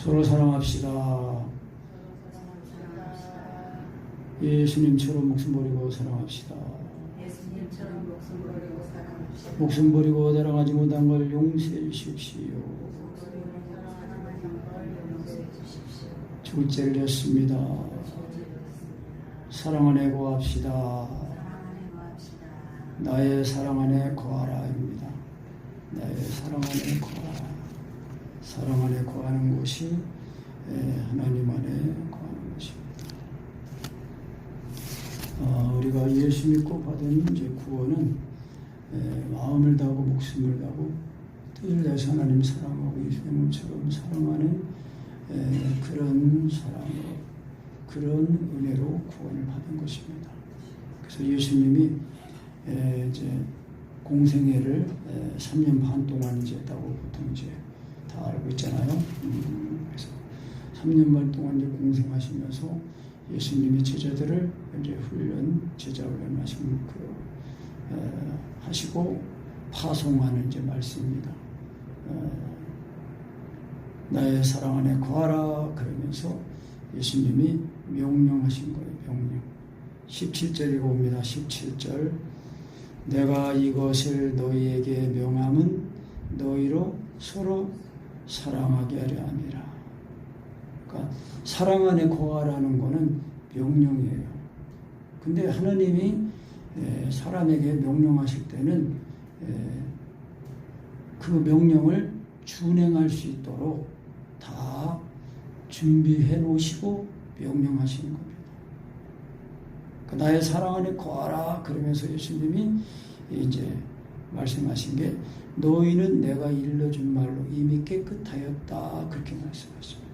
서로 사랑합시다. 예수님처럼 목숨 버리고 사랑합시다. 예수님처럼 목숨 버리고 사랑합시다. 목숨 버리고 사랑하지 못한 걸 용서해 주십시오. 둘째를 렸습니다. 사랑 안에 거합시다. 나의 사랑 안에 거하라입니다. 나의 사랑 안에 거하라. 사랑 안에 거하는 곳이 하나님 안에 거하는 것입니다. 우리가 예수 믿고 받은 이제 구원은 마음을 다하고 목숨을 다하고 뜻을 다해서 하나님 사랑하고 예수님처럼 사랑하는 그런 사랑으로 그런 은혜로 구원을 받은 것입니다. 그래서 예수님이 이제 공생애를 3년 반 동안 이제 했다고 보통 이제 다 알고 있잖아요. 그래서 3년 반 동안 이제 공생하시면서 예수님이 제자들을 이제 제자 훈련하시고 하시고 파송하는 이제 말씀입니다. 나의 사랑 안에 거하라 그러면서 예수님이 명령하신 거예요. 명령. 17절이 옵니다. 17절. 내가 이것을 너희에게 명함은 너희로 서로 사랑하게 하려 함이라. 그러니까 사랑 안에 거하라는 것은 명령이에요. 근데 하나님이 사람에게 명령하실 때는 그 명령을 준행할 수 있도록 다 준비해 놓으시고 명령하시는 겁니다. 나의 사랑 안에 거하라 그러면서 예수님이 이제 말씀하신 게 너희는 내가 일러준 말로 이미 깨끗하였다 그렇게 말씀하십니다.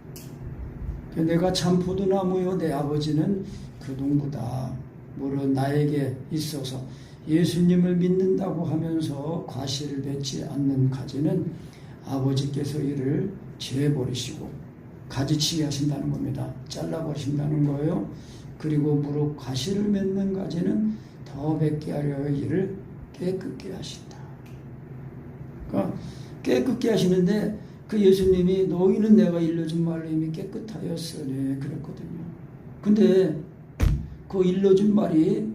내가 참 포도나무요 내 아버지는 그 농부다. 물론 나에게 있어서 예수님을 믿는다고 하면서 과실을 맺지 않는 가지는 아버지께서 이를 재버리시고 가지치게 하신다는 겁니다. 잘라버리신다는 거예요. 그리고 무릇 과실을 맺는 가지는 더 맺게 하려 이를 깨끗게 하신다. 그러니까 깨끗게 하시는데 그 예수님이 너희는 내가 일러준 말로 이미 깨끗하였으니 그랬거든요. 근데 그 일러준 말이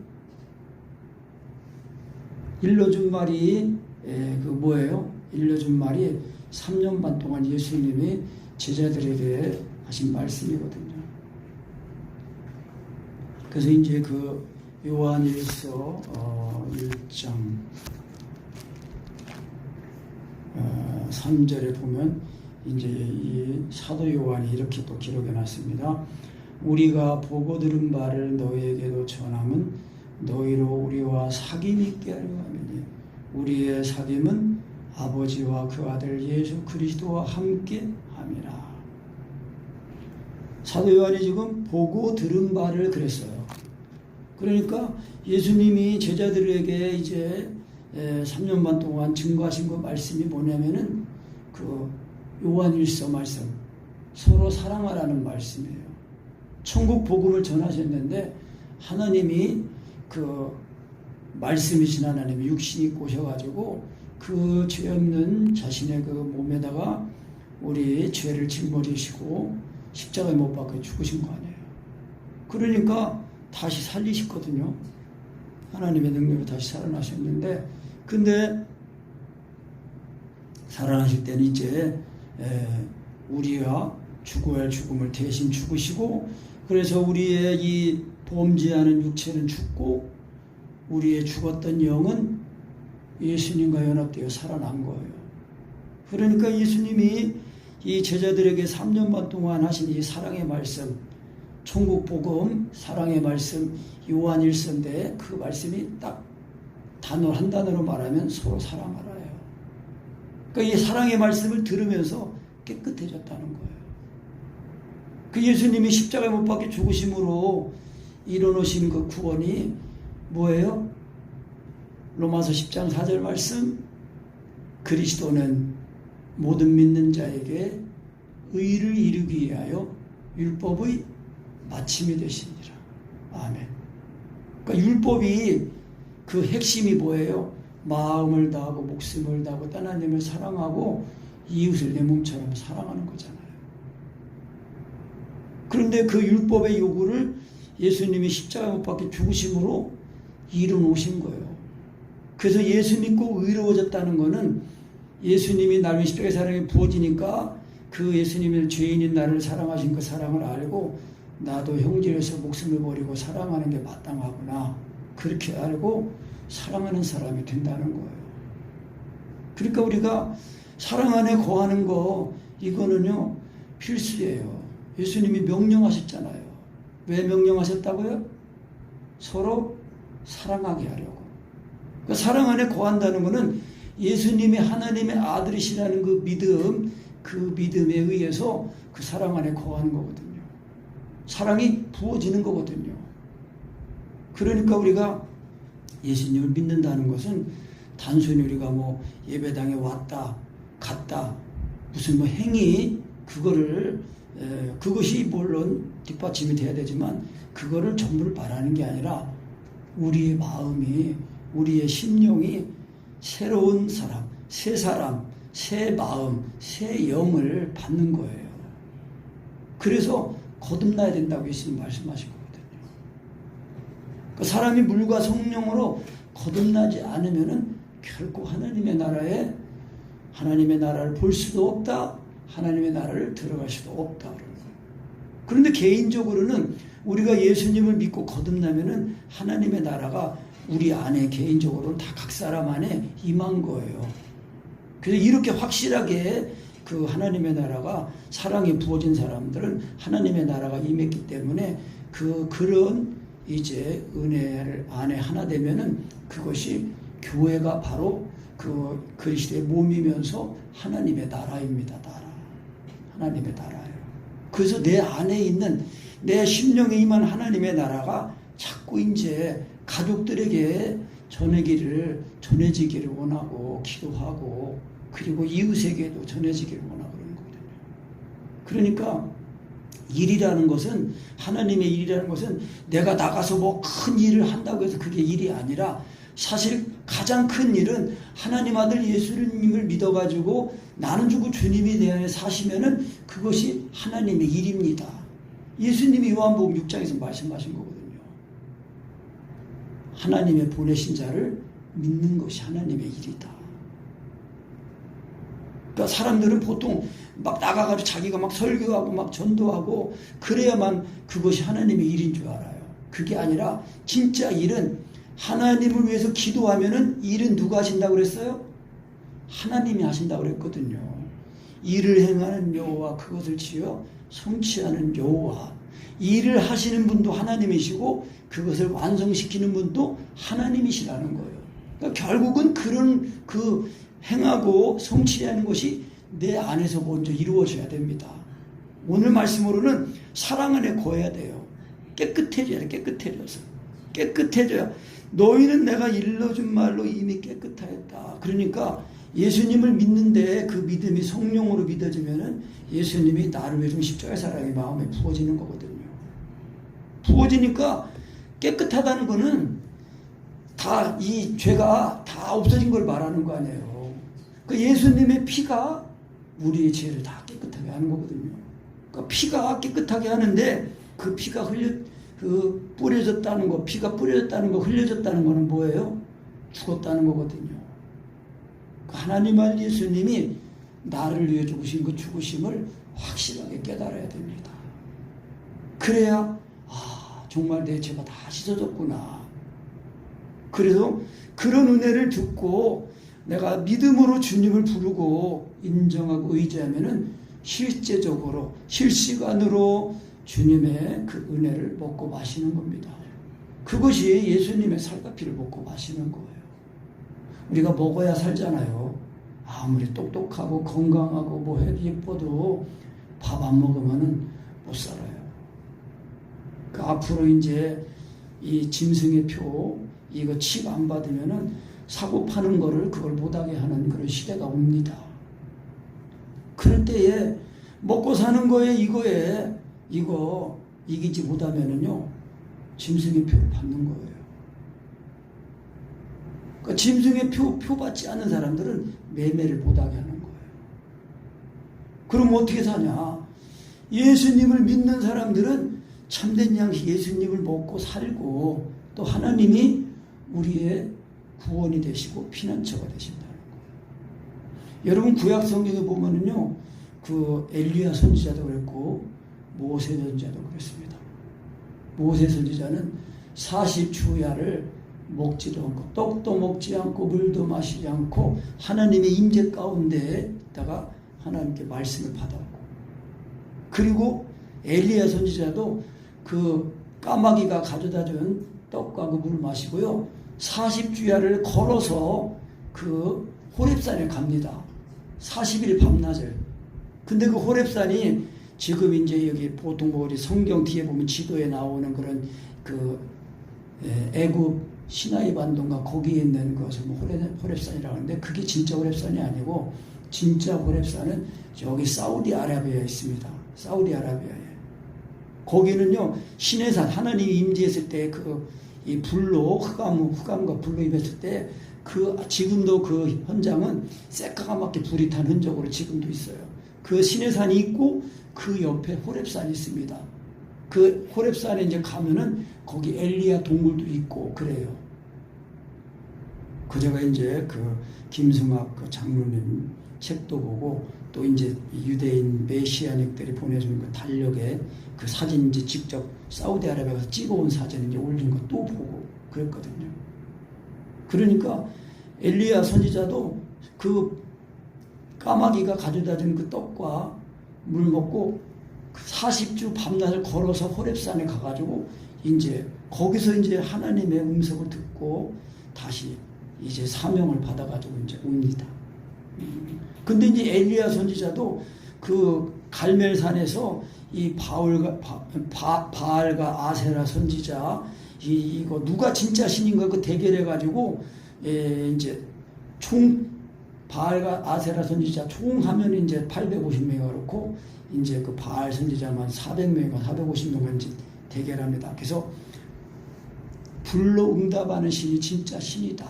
그 뭐예요? 일러준 말이 3년 반 동안 예수님이 제자들에게 하신 말씀이거든요. 그래서 이제 그 요한일서 1장 3절에 보면 이제 이 사도 요한이 이렇게 또 기록해 놨습니다. 우리가 보고 들은 바를 너희에게도 전함은 너희로 우리와 사귐 있게 하려 함이니 우리의 사귐은 아버지와 그 아들 예수 그리스도와 함께 함이라. 사도 요한이 지금 보고 들은 바를 그랬어요. 그러니까 예수님이 제자들에게 이제 3년 반 동안 증거하신 그 말씀이 뭐냐면은 그 요한일서 말씀, 서로 사랑하라는 말씀이에요. 천국 복음을 전하셨는데 하나님이 그 말씀이신 하나님이 육신이 입고 오셔가지고 그 죄 없는 자신의 그 몸에다가 우리 죄를 짊어지시고 십자가에 못 박혀 죽으신 거 아니에요. 그러니까 다시 살리셨거든요. 하나님의 능력으로 다시 살아나셨는데, 근데 살아나실 때는 이제 우리가 죽어야 할 죽음을 대신 죽으시고, 그래서 우리의 이 범죄하는 육체는 죽고 우리의 죽었던 영은 예수님과 연합되어 살아난 거예요. 그러니까 예수님이 이 제자들에게 3년 반 동안 하신 이 사랑의 말씀, 천국 복음, 사랑의 말씀, 요한일서인데 그 말씀이 딱 단어 한 단어로 말하면 서로 사랑하라예요. 그러니까 이 사랑의 말씀을 들으면서 깨끗해졌다는 거예요. 그 예수님이 십자가에 못 박혀 죽으심으로 이뤄놓으신 그 구원이 뭐예요? 로마서 10장 4절 말씀, 그리스도는 모든 믿는 자에게 의를 이루기 위하여 율법의 마침이 되시니라. 아멘. 그러니까 율법이 그 핵심이 뭐예요? 마음을 다하고 목숨을 다하고 하나님을 사랑하고 이웃을 내 몸처럼 사랑하는 거잖아요. 그런데 그 율법의 요구를 예수님이 십자가 못 박혀 죽으심으로 이루놓으신 거예요. 그래서 예수 믿고 의로워졌다는 것은 예수님이 나를 위해 십자가의 사랑이 부어지니까 그 예수님의 죄인인 나를 사랑하신 그 사랑을 알고 나도 형제로서 목숨을 버리고 사랑하는 게 마땅하구나. 그렇게 알고 사랑하는 사람이 된다는 거예요. 그러니까 우리가 사랑 안에 거하는 거 이거는요 필수예요. 예수님이 명령하셨잖아요. 왜 명령하셨다고요? 서로 사랑하게 하려고. 그러니까 사랑 안에 거한다는 것은 예수님이 하나님의 아들이시라는 그 믿음, 그 믿음에 의해서 그 사랑 안에 거하는 거거든요. 사랑이 부어지는 거거든요. 그러니까 우리가 예수님을 믿는다는 것은 단순히 우리가 뭐 예배당에 왔다 갔다 무슨 뭐 행위 그것이 물론 뒷받침이 돼야 되지만 그거를 전부를 말하는 게 아니라 우리의 마음이 우리의 심령이 새로운 사람, 새 마음, 새 영을 받는 거예요. 그래서 거듭나야 된다고 예수님 말씀하신 거거든요. 그 사람이 물과 성령으로 거듭나지 않으면은 결코 하나님의 나라를 볼 수도 없다. 하나님의 나라를 들어갈 수도 없다. 그런 거예요. 그런데 개인적으로는 우리가 예수님을 믿고 거듭나면은 하나님의 나라가 우리 안에 개인적으로 다 각 사람 안에 임한 거예요. 그래서 이렇게 확실하게 그 하나님의 나라가 사랑이 부어진 사람들은 하나님의 나라가 임했기 때문에 그런 이제 은혜를 안에 하나 되면은 그것이 교회가 바로 그 그리스도의 몸이면서 하나님의 나라입니다. 하나님의 나라예요. 그래서 내 안에 있는 내 심령에 임한 하나님의 나라가 자꾸 이제 가족들에게 전해지기를 원하고 기도하고 그리고 이웃에게도 전해지기를 원하고 그러는 거거든요. 그러니까 일이라는 것은 하나님의 일이라는 것은 내가 나가서 뭐 큰 일을 한다고 해서 그게 일이 아니라 사실 가장 큰 일은 하나님 아들 예수님을 믿어가지고 나는 주고 주님이 내 안에 사시면은 그것이 하나님의 일입니다. 예수님이 요한복음 6장에서 말씀하신 거거든요. 하나님의 보내신 자를 믿는 것이 하나님의 일이다. 그러니까 사람들은 보통 막 나가가지고 자기가 막 설교하고 막 전도하고 그래야만 그것이 하나님의 일인 줄 알아요. 그게 아니라 진짜 일은 하나님을 위해서 기도하면은 일은 누가 하신다고 그랬어요? 하나님이 하신다고 그랬거든요. 일을 행하는 여호와 그것을 지어 성취하는 여호와. 일을 하시는 분도 하나님이시고 그것을 완성시키는 분도 하나님이시라는 거예요. 그러니까 결국은 그런 행하고 성취하는 것이 내 안에서 먼저 이루어져야 됩니다. 오늘 말씀으로는 사랑 안에 거해야 돼요. 깨끗해져야 돼. 깨끗해져야. 너희는 내가 일러준 말로 이미 깨끗하였다. 그러니까 예수님을 믿는데 그 믿음이 성령으로 믿어지면은 예수님이 나를 위해서 십자가의 사랑이 마음에 부어지는 거거든요. 부어지니까 깨끗하다는 거는 다 이 죄가 다 없어진 걸 말하는 거 아니에요. 그 예수님의 피가 우리의 죄를 다 깨끗하게 하는 거거든요. 그러니까 피가 깨끗하게 하는데 그 피가 뿌려졌다는 거, 피가 뿌려졌다는 거, 흘려졌다는 거는 뭐예요? 죽었다는 거거든요. 하나님 알 예수님이 나를 위해 죽으신 그 죽으심을 확실하게 깨달아야 됩니다. 그래야 정말 내 죄가 다 씻어졌구나. 그래서 그런 은혜를 듣고 내가 믿음으로 주님을 부르고 인정하고 의지하면은 실제적으로 실시간으로 주님의 그 은혜를 먹고 마시는 겁니다. 그것이 예수님의 살과 피를 먹고 마시는 거예요. 우리가 먹어야 살잖아요. 아무리 똑똑하고 건강하고 뭐 예뻐도 밥 안 먹으면은 못 살아요. 그 앞으로 이제 이 짐승의 표 이거 칩 안 받으면은 사고 파는 거를 그걸 못하게 하는 그런 시대가 옵니다. 그럴 때에 먹고 사는 거에 이거 이기지 못하면은요 짐승의 표를 받는 거예요. 그러니까 짐승의 표 받지 않는 사람들은 매매를 못하게 하는 거예요. 그럼 어떻게 사냐? 예수님을 믿는 사람들은 참된 양식 예수님을 먹고 살고 또 하나님이 우리의 구원이 되시고 피난처가 되신다는 거예요. 여러분 구약 성경에 보면은요, 그 엘리야 선지자도 그랬고 모세 선지자도 그랬습니다. 모세 선지자는 40주야를 먹지도 않고 떡도 먹지 않고 물도 마시지 않고 하나님의 임재 가운데에다가 하나님께 말씀을 받았고, 그리고 엘리야 선지자도 그 까마귀가 가져다 준 떡과 그 물을 마시고요, 40주야를 걸어서 그 호렙산에 갑니다. 40일 밤낮을. 근데 그 호렙산이 지금 이제 여기 보통 뭐 우리 성경 뒤에 보면 지도에 나오는 그런 그 애굽 시나이 반도인가 거기에 있는 것을 뭐 호렙산이라고 하는데, 그게 진짜 호렙산이 아니고 진짜 호렙산은 여기 사우디아라비아에 있습니다. 사우디아라비아에. 거기는요 신의 산, 하나님이 임재했을 때 이 불로 흑암과 불로 임했을 때 그 지금도 그 현장은 새까맣게 불이 탄 흔적으로 지금도 있어요. 그 신의 산이 있고 그 옆에 호렙산이 있습니다. 그 호렙산에 이제 가면은 거기 엘리야 동굴도 있고 그래요. 그 제가 이제 그 김승학 그 장로님 책도 보고 또 이제 유대인 메시아닉들이 보내준 그 달력에 그 사진 이제 직접 사우디아라비아 가서 찍어온 사진 이제 올린 거 또 보고 그랬거든요. 그러니까 엘리야 선지자도 그 까마귀가 가져다 준 그 떡과 물 먹고 40주 밤낮을 걸어서 호렙산에 가가지고 이제 거기서 이제 하나님의 음성을 듣고 다시 이제 사명을 받아가지고 이제 옵니다. 근데 이제 엘리야 선지자도 그 갈멜산에서 이 바알과 아세라 선지자 이거 누가 진짜 신인가 그 대결해가지고 이제 총 바알과 아세라 선지자 총 하면 이제 850명이 그렇고 이제 그 바알 선지자만 400명인가 450명만 이제 대결합니다. 그래서 불로 응답하는 신이 진짜 신이다.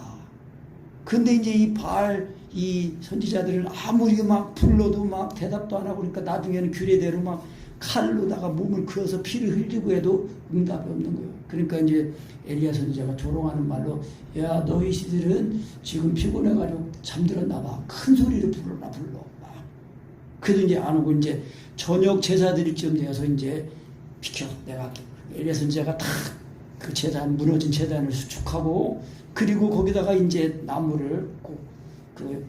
근데 이제 이 바알 이 선지자들은 아무리 막 불러도 막 대답도 안 하고 그러니까 나중에는 규례대로 막 칼로다가 몸을 그어서 피를 흘리고 해도 응답이 없는 거예요. 그러니까 이제 엘리야 선지자가 조롱하는 말로, 야 너희들은 지금 피곤해가지고 잠들었나 봐. 큰 소리로 불러. 그래도 이제 안 오고 이제 저녁 제사 드릴 쯤 되어서 이제 비켜 내가 엘리야 선지자가 다 그 제단 무너진 제단을 수축하고 그리고 거기다가 이제 나무를 그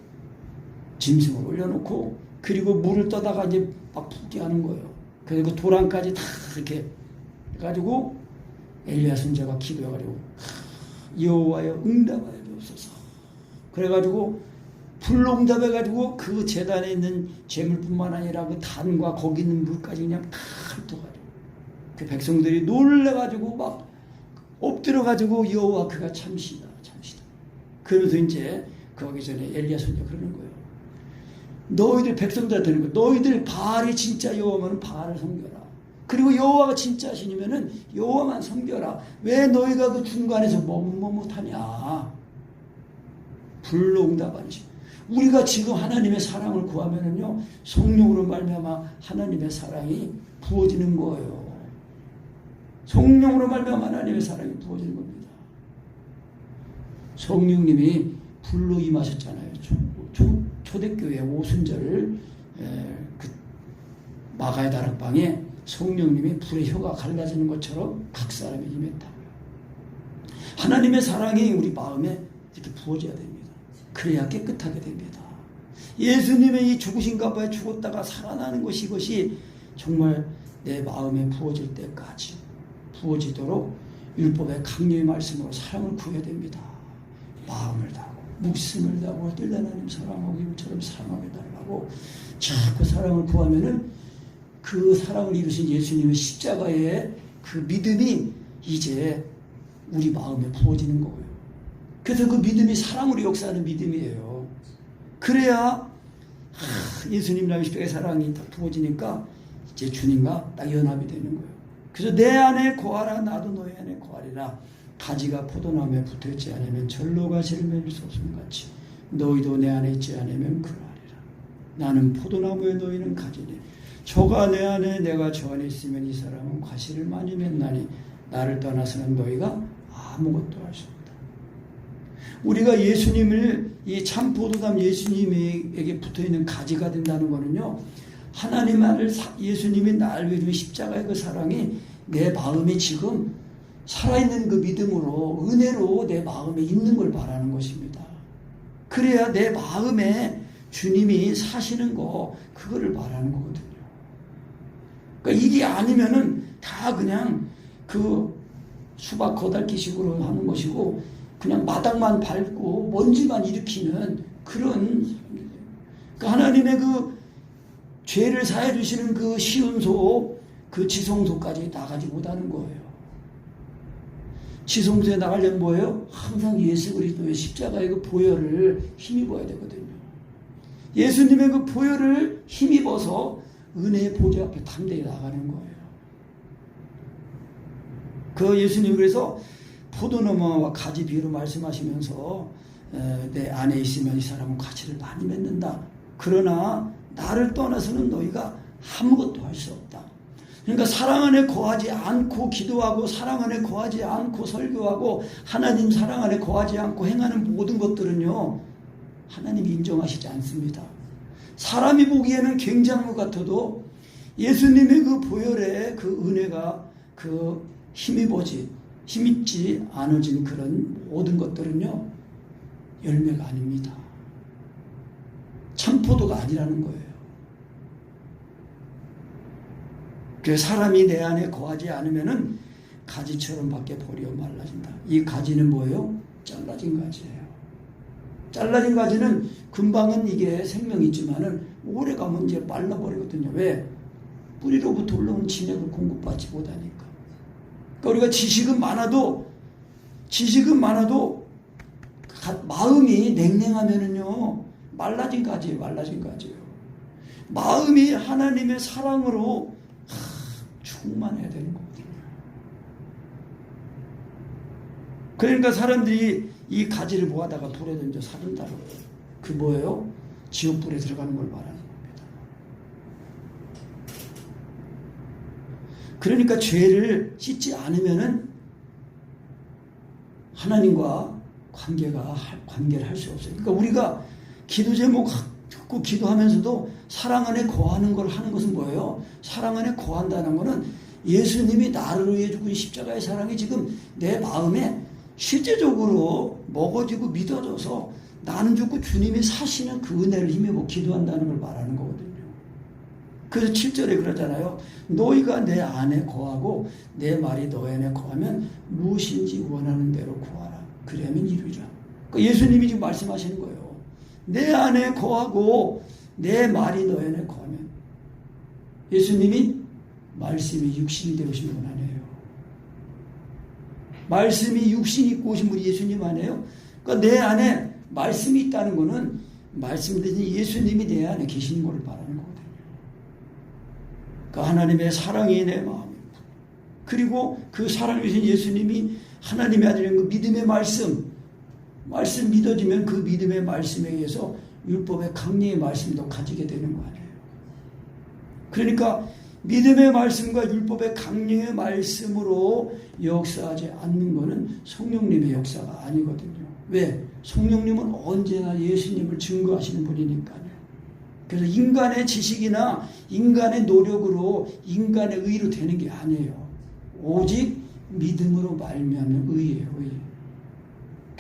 짐승을 올려놓고 그리고 물을 떠다가 이제 막 붓게 하는 거예요. 그리고 도랑까지 다 이렇게 해가지고 엘리야 선지자가 기도해가지고 여호와여 응답하여 주옵소서. 그래가지고 불로 응답해가지고 그 제단에 있는 재물뿐만 아니라 그 단과 거기 있는 물까지 그냥 다 흩어가지고 그 백성들이 놀래가지고 막 엎드려가지고 여호와 그가 참시다. 그러면서 이제 그러기 전에 엘리야 선지자가 그러는 거예요. 너희들 백성들한테 되는 거예요. 너희들 바알이 진짜 여호와면 바알을 섬겨라. 그리고 여호와가 진짜 신이면은 여호와만 섬겨라. 왜 너희가 그 중간에서 머뭇머뭇하냐. 불로 응답하는 신. 우리가 지금 하나님의 사랑을 구하면은요 성령으로 말미암아 하나님의 사랑이 부어지는 거예요. 성령으로 말미암아 하나님의 사랑이 부어지는 겁니다. 성령님이 불로 임하셨잖아요. 초대교회 오순절 그 마가의 다락방에 성령님이 불의 혀가 갈라지는 것처럼 각 사람이 임했다고요. 하나님의 사랑이 우리 마음에 이렇게 부어져야 됩니다. 그래야 깨끗하게 됩니다. 예수님의 이 죽으신 가바에 죽었다가 살아나는 것이 이것이 정말 내 마음에 부어질 때까지 부어지도록 율법의 강요의 말씀으로 사랑을 구해야 됩니다. 마음을 다하고 목숨을 다하고 뜰 하나님 사랑하고 이처럼 사랑하게 달라고 자꾸 사랑을 구하면은 그 사랑을 이루신 예수님의 십자가의 그 믿음이 이제 우리 마음에 부어지는 거예요. 그래서 그 믿음이 사랑으로 역사하는 믿음이에요. 그래야 예수님이랑 십자가의 사랑이 딱 부어지니까 이제 주님과 딱 연합이 되는 거예요. 그래서 내 안에 거하라 나도 너희 안에 거하리라. 가지가 포도나무에 붙어있지 않으면 절로가 재를 맺을 수 없음 같이 너희도 내 안에 있지 않으면 그러하리라. 나는 포도나무에 너희는 가지니 저가 내 안에 내가 저 안에 있으면 이 사람은 과실을 많이 맺나니 나를 떠나서는 너희가 아무것도 할 수 없다. 우리가 예수님을 이 참 포도나무 예수님에게 붙어있는 가지가 된다는 거는요, 하나님 아들 예수님이 나를 위해 준 십자가의 그 사랑이 내 마음에 지금 살아있는 그 믿음으로 은혜로 내 마음에 있는 걸 말하는 것입니다. 그래야 내 마음에 주님이 사시는 거 그거를 말하는 거거든요. 그러니까 이게 아니면은 다 그냥 그 수박 거달기식으로 하는 것이고 그냥 마당만 밟고 먼지만 일으키는 그런 사람들이에요. 그러니까 하나님의 그 죄를 사해 주시는 그 시온소 그 지성소까지 나가지 못하는 거예요. 지성소에 나가려면 뭐예요? 항상 예수 그리스도의 십자가의 그 보혈을 힘입어야 되거든요. 예수님의 그 보혈을 힘입어서 은혜의 보좌 앞에 담대히 나가는 거예요. 그 예수님이 그래서 포도나무와 가지 비유로 말씀하시면서 내 안에 있으면 이 사람은 가치를 많이 맺는다. 그러나 나를 떠나서는 너희가 아무것도 할 수 없다. 그러니까 사랑 안에 거하지 않고 기도하고 사랑 안에 거하지 않고 설교하고 하나님 사랑 안에 거하지 않고 행하는 모든 것들은요, 하나님이 인정하시지 않습니다. 사람이 보기에는 굉장한 것 같아도 예수님의 그 보혈의 그 은혜가 그 힘입지 않아진 그런 모든 것들은요, 열매가 아닙니다. 참포도가 아니라는 거예요. 그래서 사람이 내 안에 거하지 않으면은 가지처럼 밖에 버려 말라진다. 이 가지는 뭐예요? 잘라진 가지예요. 잘라진 가지는 금방은 이게 생명이 있지만은 오래 가면 이제 말라버리거든요. 왜? 뿌리로부터 올라온 진액을 공급받지 못하니까. 그러니까 우리가 지식은 많아도 마음이 냉랭하면은요, 말라진 가지예요. 마음이 하나님의 사랑으로 충만해야 되는 거거든요. 그러니까 사람들이 이 가지를 모아다가 불에 던져 사른다고. 그 뭐예요? 지옥불에 들어가는 걸 말하는 겁니다. 그러니까 죄를 씻지 않으면은 하나님과 관계를 할 수 없어요. 그러니까 우리가 기도 제목 듣고 기도하면서도 사랑 안에 거하는 걸 하는 것은 뭐예요? 사랑 안에 거한다는 것은 예수님이 나를 위해 죽은 십자가의 사랑이 지금 내 마음에 실제적으로 먹어지고 믿어져서 나는 죽고 주님이 사시는 그 은혜를 힘입어 기도한다는 걸 말하는 거거든요. 그래서 7절에 그러잖아요. 너희가 내 안에 거하고 내 말이 너희 안에 거하면 무엇인지 원하는 대로 구하라. 그러면 이루리라. 그러니까 예수님이 지금 말씀하시는 거예요. 내 안에 거하고 내 말이 너희 안에 거하면, 예수님이 말씀이 육신이 되오신 분 아니에요. 말씀이 육신 입고 오신 분이 예수님 아니에요. 그러니까 내 안에 말씀이 있다는 것은 말씀드린 예수님이 내 안에 계시는 것을 말하는 거거든요. 그러니까 하나님의 사랑이 내 마음에, 그리고 그 사랑을 주신 예수님이 하나님의 아들인 그 믿음의 말씀 믿어지면 그 믿음의 말씀에 의해서 율법의 강리의 말씀도 가지게 되는 거 아니에요. 그러니까 믿음의 말씀과 율법의 강령의 말씀으로 역사하지 않는 것은 성령님의 역사가 아니거든요. 왜? 성령님은 언제나 예수님을 증거하시는 분이니까요. 그래서 인간의 지식이나 인간의 노력으로 인간의 의로 되는 게 아니에요. 오직 믿음으로 말미암는 의예요. 의.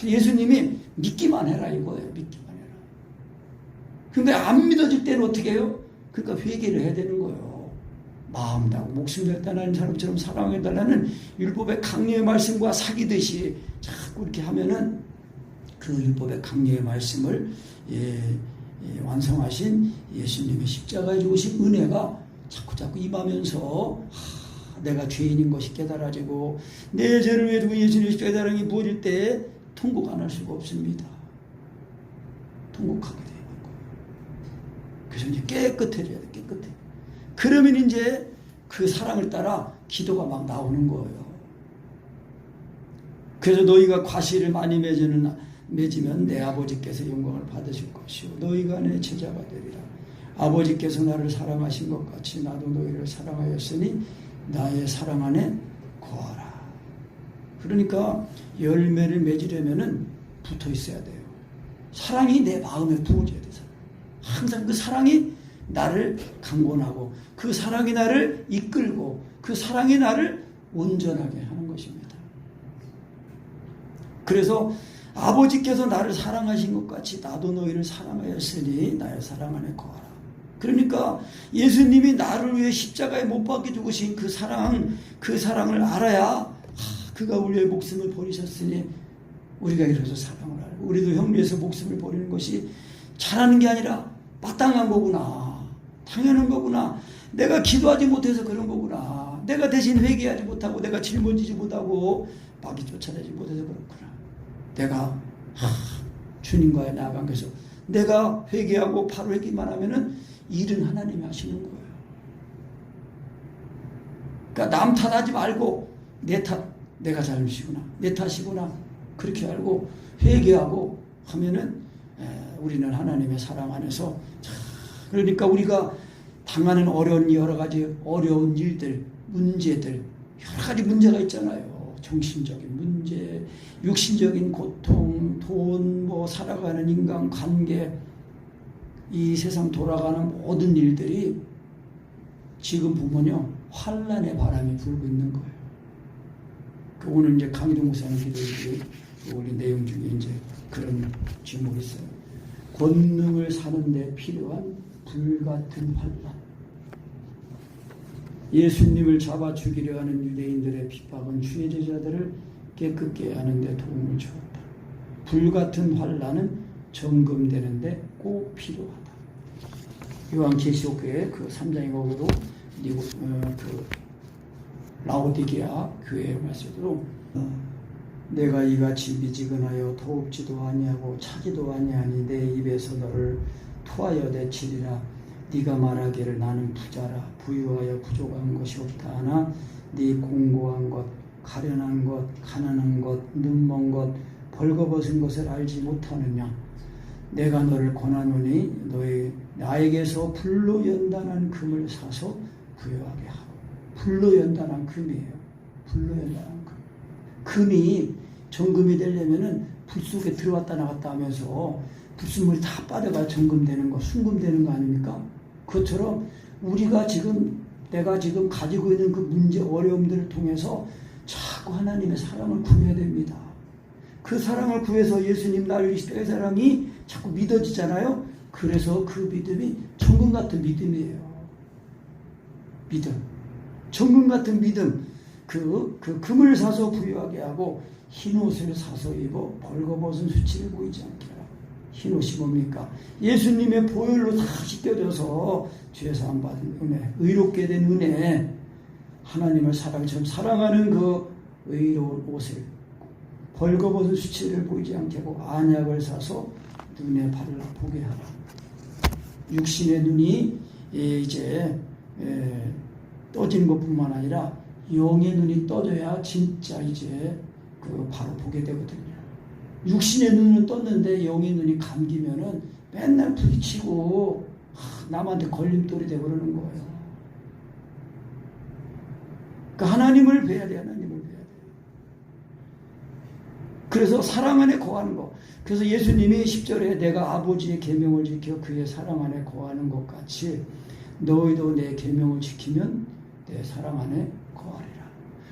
예수님이 믿기만 해라 이거예요. 믿기만 해라. 근데 안 믿어질 때는 어떻게 해요? 그러니까 회개를 해야 되는 거예요. 마음 다하고 목숨 결단하는 사람처럼 사랑해달라는 율법의 강령의 말씀과 사귀듯이 자꾸 이렇게 하면은 그 율법의 강령의 말씀을 완성하신 예수님의 십자가에 죽으신 은혜가 자꾸 임하면서 내가 죄인인 것이 깨달아지고 내 죄를 위해 두고 예수님의 십자가의 사랑이 부어질 때 통곡 안 할 수가 없습니다. 통곡하게 되는 거예요. 그래서 이제 깨끗해져야 돼. 깨끗해. 그러면 이제 그 사랑을 따라 기도가 막 나오는 거예요. 그래서 너희가 과실을 많이 맺으면 내 아버지께서 영광을 받으실 것이요 너희가 내 제자가 되리라. 아버지께서 나를 사랑하신 것 같이 나도 너희를 사랑하였으니 나의 사랑 안에 거하라. 그러니까 열매를 맺으려면은 붙어 있어야 돼요. 사랑이 내 마음에 부어져야 돼요. 항상 그 사랑이 나를 강권하고 그 사랑이 나를 이끌고 그 사랑이 나를 온전하게 하는 것입니다. 그래서 아버지께서 나를 사랑하신 것 같이 나도 너희를 사랑하였으니 나의 사랑 안에 거하라. 그러니까 예수님이 나를 위해 십자가에 못 박혀 죽으신 그 사랑을 알아야 그가 우리의 목숨을 버리셨으니 우리가 이래서 사랑을 알고 우리도 형 위해서 목숨을 버리는 것이 잘하는 게 아니라 마땅한 거구나. 당연한 거구나. 내가 기도하지 못해서 그런 거구나. 내가 대신 회개하지 못하고 내가 짊어지지 못하고 마귀 쫓아내지 못해서 그렇구나. 내가 주님과의 나아간 것에서 내가 회개하고 바로 회개만 하면은 일은 하나님이 하시는 거예요. 그러니까 남 탓하지 말고 내 탓, 내가 잘못이구나. 내 탓이구나. 그렇게 알고 회개하고 하면은 우리는 하나님의 사랑 안에서 그러니까 우리가 당하는 어려운 여러 가지 어려운 일들, 문제들 여러 가지 문제가 있잖아요. 정신적인 문제, 육신적인 고통, 돈, 살아가는 인간관계 이 세상 돌아가는 모든 일들이 지금 보면요 환란의 바람이 불고 있는 거예요. 오늘 이제 강희동 목사님 기도해 우리 내용 중에 이제 그런 제목이 있어요. 권능을 사는데 필요한 불같은 환란. 예수님을 잡아 죽이려 하는 유대인들의 핍박은 주의 제자들을 깨끗게 하는 데 도움을 주었다. 불같은 환란은 점검되는데 꼭 필요하다. 요한계시록교회 그 3장에 거기도 그 라오디게아 교회의 말씀대로 내가 이같이 미지근하여 더웁지도 아니하고 차지도 아니하니 내 입에서 너를 토하여 내치리라. 네가 말하기를 나는 부자라 부유하여 부족한 것이 없다 하나 네 공고한 것 가련한 것 가난한 것 눈먼 것 벌거벗은 것을 알지 못하느냐. 내가 너를 권하노니 너희 나에게서 불로 연단한 금을 사서 부유하게 하고. 불로 연단한 금이에요. 불로 연단한 금. 금이 정금이 되려면은 불 속에 들어왔다 나갔다 하면서 불순물이 다 빠져가 정금되는 거, 순금되는 거 아닙니까? 그것처럼 우리가 지금 내가 지금 가지고 있는 그 문제 어려움들을 통해서 자꾸 하나님의 사랑을 구해야 됩니다. 그 사랑을 구해서 예수님 나를 위시의 사랑이 자꾸 믿어지잖아요. 그래서 그 믿음이 정금 같은 믿음이에요. 믿음. 정금 같은 믿음. 그 금을 사서 부유하게 하고 흰옷을 사서 입어 벌거벗은 수치를 보이지 않게 하라. 흰옷이 뭡니까? 예수님의 보혈로 다 씻겨져서 죄 사함 받은 은혜, 의롭게 된 은혜, 하나님을 사랑하는 그 의로운 옷을 벌거벗은 수치를 보이지 않게 하고 안약을 사서 눈에 바르라 보게 하라. 육신의 눈이 이제 떠진 것뿐만 아니라 영의 눈이 떠져야 진짜 이제 그 바로 보게 되거든요. 육신의 눈은 떴는데 영의 눈이 감기면은 맨날 부딪히고 남한테 걸림돌이 되버리는 거예요. 그러니까 하나님을 뵈야 돼, 하나님을 뵈야 돼. 그래서 사랑 안에 거하는 거. 그래서 예수님이 10절에 내가 아버지의 계명을 지켜 그의 사랑 안에 거하는 것 같이 너희도 내 계명을 지키면 내 사랑 안에 거하리라.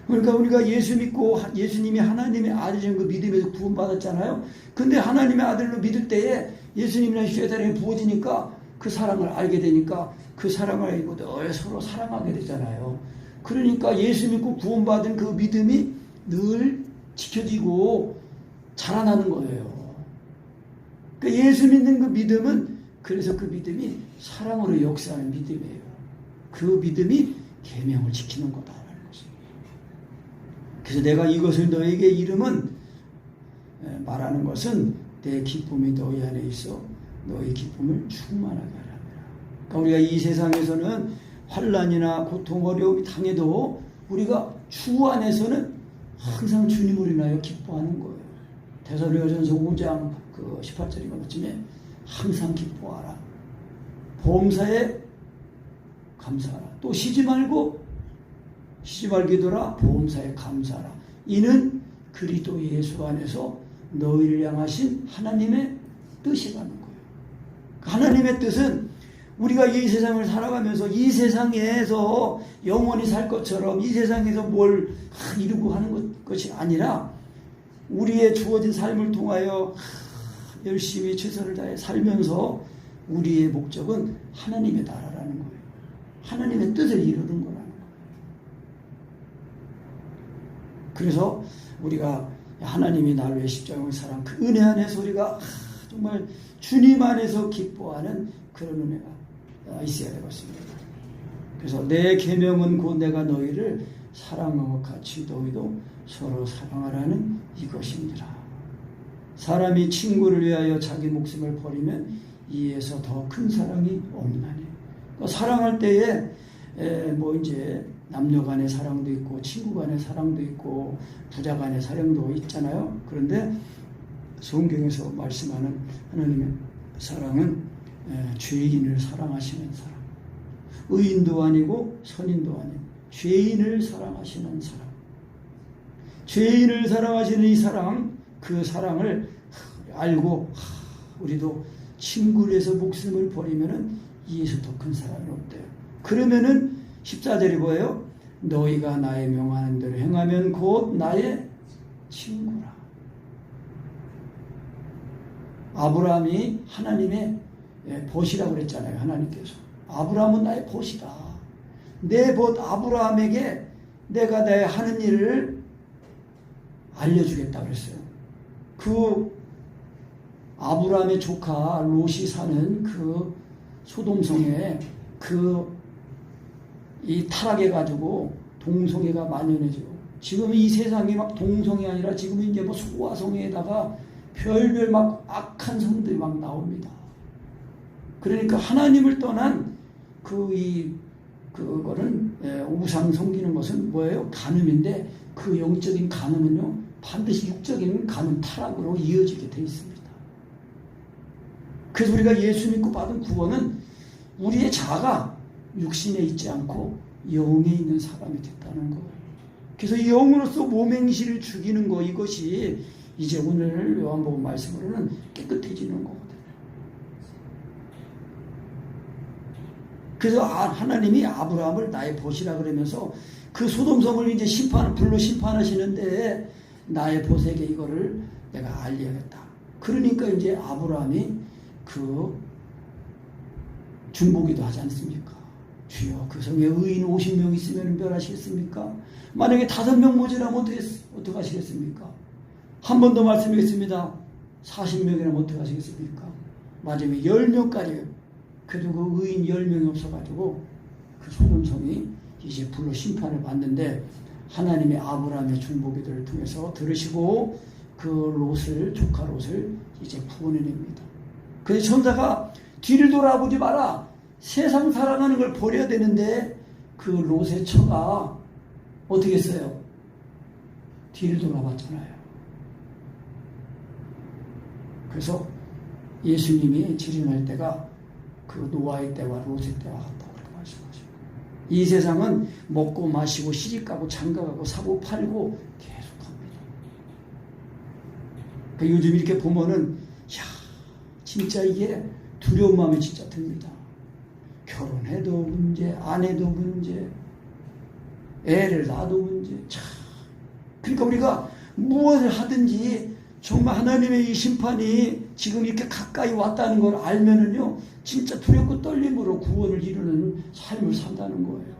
그러니까 우리가 예수 믿고 예수님이 하나님의 아들인 그 믿음에서 구원받았잖아요. 근데 하나님의 아들로 믿을 때에 예수님이라는 쉐다림이 부어지니까 그 사랑을 알게 되니까 그 사랑을 알고 늘 서로 사랑하게 되잖아요. 그러니까 예수 믿고 구원받은 그 믿음이 늘 지켜지고 자라나는 거예요. 그러니까 예수 믿는 그 믿음은 그래서 그 믿음이 사랑으로 역사하는 믿음이에요. 그 믿음이 계명을 지키는 거다라는 것입니다. 그래서 내가 이것을 너에게 이름은 말하는 것은 내 기쁨이 너희 안에 있어 너희 기쁨을 충만하게 하라. 그러니까 우리가 이 세상에서는 환난이나 고통 어려움이 당해도 우리가 주 안에서는 항상 주님을 인하여 기뻐하는 거예요. 데살로니가전서 5장 그 18절인가 그쯤에 항상 기뻐하라. 보험사에 감사하라. 또 쉬지 말고 쉬지 말기도라 보험사에 감사하라. 이는 그리스도 예수 안에서 너희를 향하신 하나님의 뜻이라는 거예요. 하나님의 뜻은 우리가 이 세상을 살아가면서 이 세상에서 영원히 살 것처럼 이 세상에서 뭘 이루고 하는 것이 아니라 우리의 주어진 삶을 통하여 열심히 최선을 다해 살면서 우리의 목적은 하나님의 나라라는 거예요. 하나님의 뜻을 이루는 거라는 거예요. 그래서 우리가 하나님이 나를 위해 십자가의 사랑, 그 은혜 안에서 우리가 정말 주님 안에서 기뻐하는 그런 은혜가 있어야 되겠습니다. 그래서 내 계명은 곧 내가 너희를 사랑하고 같이 너희도 서로 사랑하라는 이것입니다. 사람이 친구를 위하여 자기 목숨을 버리면 이에서 더 큰 사랑이 없나니. 사랑할 때에 이제 남녀 간의 사랑도 있고 친구 간의 사랑도 있고 부자 간의 사랑도 있잖아요. 그런데 성경에서 말씀하는 하나님의 사랑은 죄인을 사랑하시는 사랑, 의인도 아니고 선인도 아니고 죄인을 사랑하시는 사랑, 죄인을 사랑하시는 이 사랑, 그 사랑을 알고 우리도 친구를 위해서 목숨을 버리면은 이에서 더 큰 사랑이 없대요. 그러면은 14절이 뭐예요? 너희가 나의 명하는 대로 행하면 곧 나의 친구라. 아브라함이 하나님의 벗이라고 그랬잖아요. 하나님께서 아브라함은 나의 벗이다. 내 벗 아브라함에게 내가 내 하는 일을 알려주겠다 그랬어요. 그 아브라함의 조카 롯이 사는 그 소돔성에 이 타락해가지고 동성애가 만연해지고 지금 이 세상이 막 동성애 아니라 지금 이제 뭐 소아성애에다가 별별 막 악한 성들이 막 나옵니다. 그러니까 하나님을 떠난 그거는 우상 섬기는 것은 뭐예요? 간음인데 그 영적인 간음은요 반드시 육적인 간음 타락으로 이어지게 돼 있습니다. 그래서 우리가 예수 믿고 받은 구원은 우리의 자아가 육신에 있지 않고 영에 있는 사람이 됐다는 거예요. 그래서 영으로서 몸행실을 죽이는 거, 이것이 이제 오늘 요한복음 말씀으로는 깨끗해지는 거거든요. 그래서 하나님이 아브라함을 나의 벗이라 그러면서 그 소돔성을 이제 불로 심판하시는데 나의 벗에게 이거를 내가 알려야겠다. 그러니까 이제 아브라함이 그 중보기도 하지 않습니까? 주여 그 성에 의인 50명 있으면 멸하시겠습니까? 만약에 5명 모자라면 어떻게 하시겠습니까? 한 번 더 말씀하겠습니다. 40명이라면 어떻게 하시겠습니까? 마지막에 10명까지 그래도 그 의인 10명이 없어가지고 그 소돔성이 이제 불로 심판을 받는데 하나님의 아브라함의 중보기도를 통해서 들으시고 그 롯을 조카 롯을 이제 구원해냅니다. 그래서 천사가 뒤를 돌아보지 마라. 세상 살아가는 걸 버려야 되는데 그 롯의 처가 어떻게 했어요? 뒤를 돌아봤잖아요. 그래서 예수님이 재림할 때가 그 노아의 때와 롯의 때와 같다고 그렇게 말씀하시고 이 세상은 먹고 마시고 시집가고 장가가고 사고 팔고 계속합니다. 그러니까 요즘 이렇게 보면은 진짜 이게 두려운 마음이 진짜 듭니다. 결혼해도 문제, 안 해도 문제, 애를 낳아도 문제. 그러니까 우리가 무엇을 하든지 정말 하나님의 이 심판이 지금 이렇게 가까이 왔다는 걸 알면은요, 진짜 두렵고 떨림으로 구원을 이루는 삶을 산다는 거예요.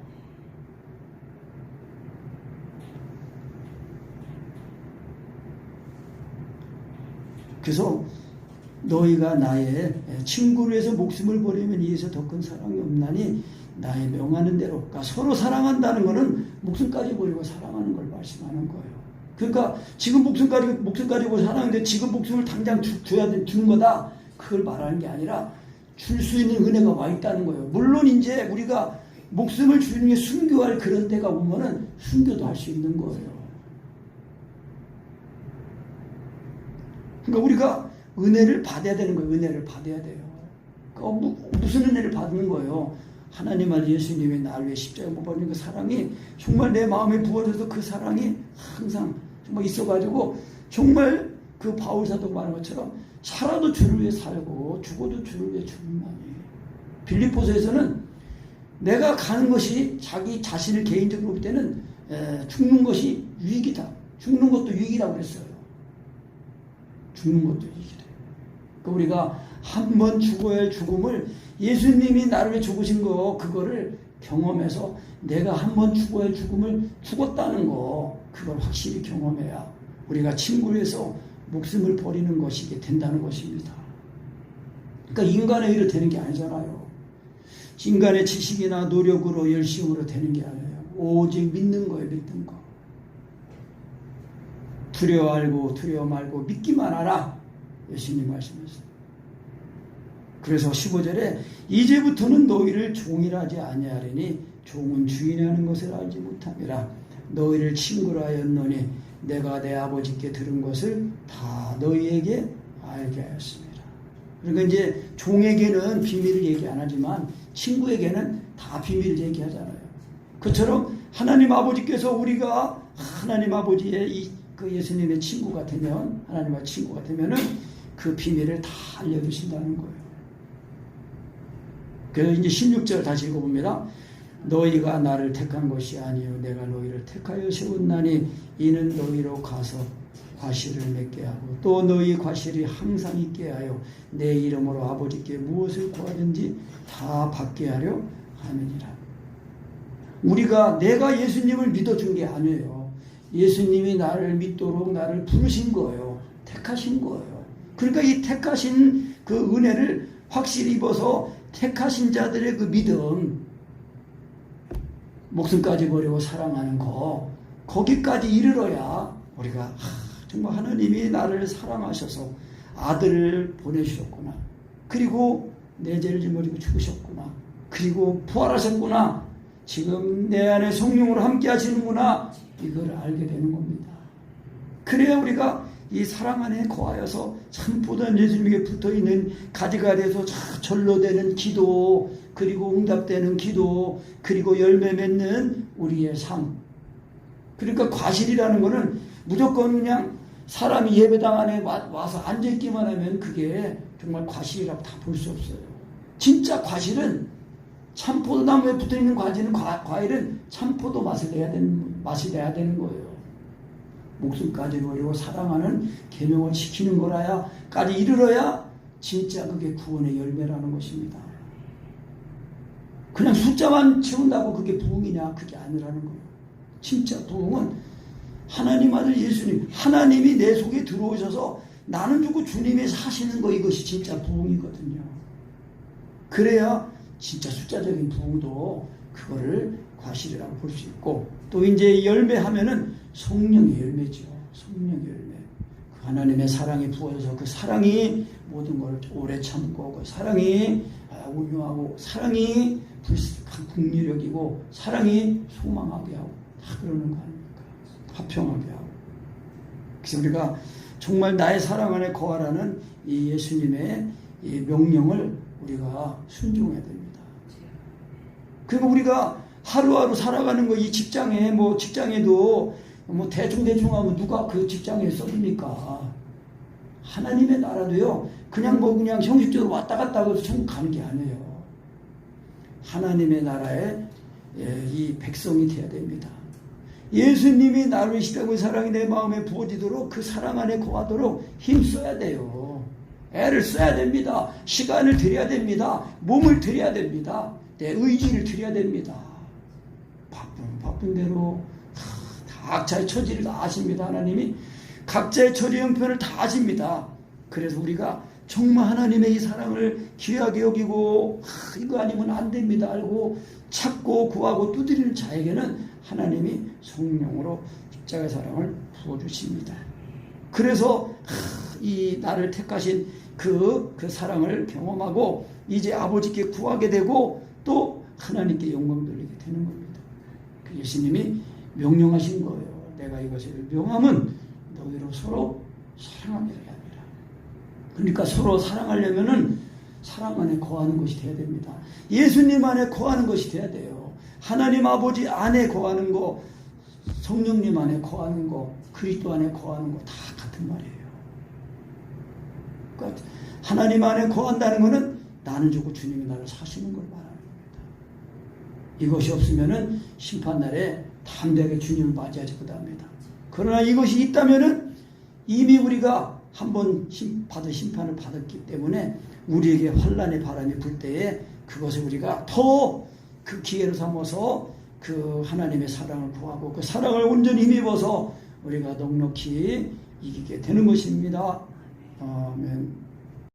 그래서 너희가 나의 친구를 위해서 목숨을 버리면 이에서 더 큰 사랑이 없나니 나의 명하는 대로. 그러니까 서로 사랑한다는 것은 목숨까지 버리고 사랑하는 걸 말씀하는 거예요. 그러니까 지금 목숨까지 버리고 사랑하는데 지금 목숨을 당장 주는 거다. 그걸 말하는 게 아니라 줄 수 있는 은혜가 와 있다는 거예요. 물론 이제 우리가 목숨을 주는 게 순교할 그런 때가 오면은 순교도 할 수 있는 거예요. 그러니까 우리가 은혜를 받아야 되는 거예요. 은혜를 받아야 돼요. 무슨 은혜를 받는 거예요? 하나님 아들 예수님이 나를 위해 십자가에 못 박는 그 사랑이 정말 내 마음에 부어져서 그 사랑이 항상 정말 있어가지고 정말 그 바울 사도가 말한 것처럼 살아도 주를 위해 살고 죽어도 주를 위해 죽는다니. 빌립보서에서는 내가 가는 것이 자기 자신을 개인적으로 볼 때는 죽는 것이 유익이다. 죽는 것도 유익이라고 그랬어요. 죽는 것도 유익이다. 그러니까 우리가 한 번 죽어야 할 죽음을 예수님이 나를 위해 죽으신 거 그거를 경험해서 내가 한 번 죽어야 할 죽음을 죽었다는 거 그걸 확실히 경험해야 우리가 친구를 해서 목숨을 버리는 것이 된다는 것입니다. 그러니까 인간의 의로 되는 게 아니잖아요. 인간의 지식이나 노력으로 열심으로 되는 게 아니에요. 오직 믿는 거예요. 믿는 거. 두려워 알고 두려워 말고 믿기만 하라. 예수님 말씀하셨어요. 그래서 15절에 이제부터는 너희를 종이라 하지 아니하리니 종은 주인이 하는 것을 알지 못함이라. 너희를 친구라 하였노니 내가 내 아버지께 들은 것을 다 너희에게 알게 하였습니다. 그러니까 이제 종에게는 비밀을 얘기 안 하지만 친구에게는 다 비밀을 얘기하잖아요. 그처럼 하나님 아버지께서 우리가 하나님 아버지의 그 예수님의 친구가 되면 하나님의 친구가 되면은 그 비밀을 다 알려주신다는 거예요. 그래서 이제 16절 다시 읽어봅니다. 너희가 나를 택한 것이 아니요 내가 너희를 택하여 세웠나니 이는 너희로 가서 과실을 맺게 하고 또 너희 과실이 항상 있게 하여 내 이름으로 아버지께 무엇을 구하든지 다 받게 하려 하느니라. 우리가 내가 예수님을 믿어준 게 아니에요. 예수님이 나를 믿도록 나를 부르신 거예요. 택하신 거예요. 그러니까 이 택하신 그 은혜를 확실히 입어서 택하신 자들의 그 믿음, 목숨까지 버리고 사랑하는 거, 거기까지 이르러야 우리가 정말 하나님이 나를 사랑하셔서 아들을 보내주셨구나. 그리고 내 죄를 짊어지고 죽으셨구나. 그리고 부활하셨구나. 지금 내 안에 성령으로 함께 하시는구나. 이걸 알게 되는 겁니다. 그래야 우리가 이 사랑 안에 거하여서 참보다 예수님에게 붙어있는 가지가 돼서 절로 되는 기도, 그리고 응답되는 기도, 그리고 열매 맺는 우리의 삶. 그러니까 과실이라는 거는 무조건 그냥 사람이 예배당 안에 와서 앉아있기만 하면 그게 정말 과실이라고 다 볼 수 없어요. 진짜 과실은 참포도나무에 붙어있는 과일은 참포도 맛을 내야 되는 거예요. 목숨까지 버리고 사랑하는 계명을 지키는 거라야까지 이르러야 진짜 그게 구원의 열매라는 것입니다. 그냥 숫자만 채운다고 그게 부흥이냐? 그게 아니라는 거예요. 진짜 부흥은 하나님 아들 예수님, 하나님이 내 속에 들어오셔서 나는 죽고 주님이 사시는 거, 이것이 진짜 부흥이거든요. 그래야 진짜 숫자적인 부흥도 그거를 과실이라고 볼 수 있고, 또 이제 열매하면은 성령의 열매죠. 성령의 열매. 그 하나님의 사랑이 부어져서 그 사랑이 모든 걸 오래 참고, 그 사랑이 온유하고, 사랑이 긍휼력이고, 사랑이 소망하게 하고, 다 그러는 거 아닙니까? 화평하게 하고. 그래서 우리가 정말 나의 사랑 안에 거하라는 이 예수님의 이 명령을 우리가 순종해야 됩니다. 그리고 우리가 하루하루 살아가는 거, 이 직장에, 직장에도 대충 하면 누가 그 직장에 써줍니까? 하나님의 나라도요, 그냥 형식적으로 왔다 갔다 하고 천국 가는 게 아니에요. 하나님의 나라에 이 백성이 되어야 됩니다. 예수님이 나를 십자가의 사랑이 내 마음에 부어지도록 그 사랑 안에 거하도록 힘써야 돼요. 애를 써야 됩니다. 시간을 들여야 됩니다. 몸을 들여야 됩니다. 내 의지를 들여야 됩니다. 바쁜 대로 다 각자의 처지를 다 아십니다. 하나님이 각자의 처지 형편을 다 아십니다. 그래서 우리가 정말 하나님의 이 사랑을 귀하게 여기고 이거 아니면 안 됩니다 알고 찾고 구하고 두드리는 자에게는 하나님이 성령으로 십자가의 사랑을 부어주십니다. 그래서 이 나를 택하신 그 사랑을 경험하고 이제 아버지께 구하게 되고 또 하나님께 영광 돌리게 되는 겁니다. 예수님이 명령하신 거예요. 내가 이것을 명함은 너희로 서로 사랑하게 하리라. 그러니까 서로 사랑하려면은 사랑 안에 거하는 것이 돼야 됩니다. 예수님 안에 거하는 것이 돼야 돼요. 하나님 아버지 안에 거하는 거, 성령님 안에 거하는 거, 그리스도 안에 거하는 거 다 같은 말이에요. 그러니까 하나님 안에 거한다는 것은 나는 죽고 주님이 나를 사시는 걸 말하는 겁니다. 이것이 없으면은 심판날에 담대하게 주님을 맞이하지 못합니다. 그러나 이것이 있다면은 이미 우리가 한번 받은 심판을 받았기 때문에 우리에게 환난의 바람이 불 때에 그것을 우리가 더 그 기회를 삼아서 그 하나님의 사랑을 구하고 그 사랑을 온전히 힘입어서 우리가 넉넉히 이기게 되는 것입니다. 아멘.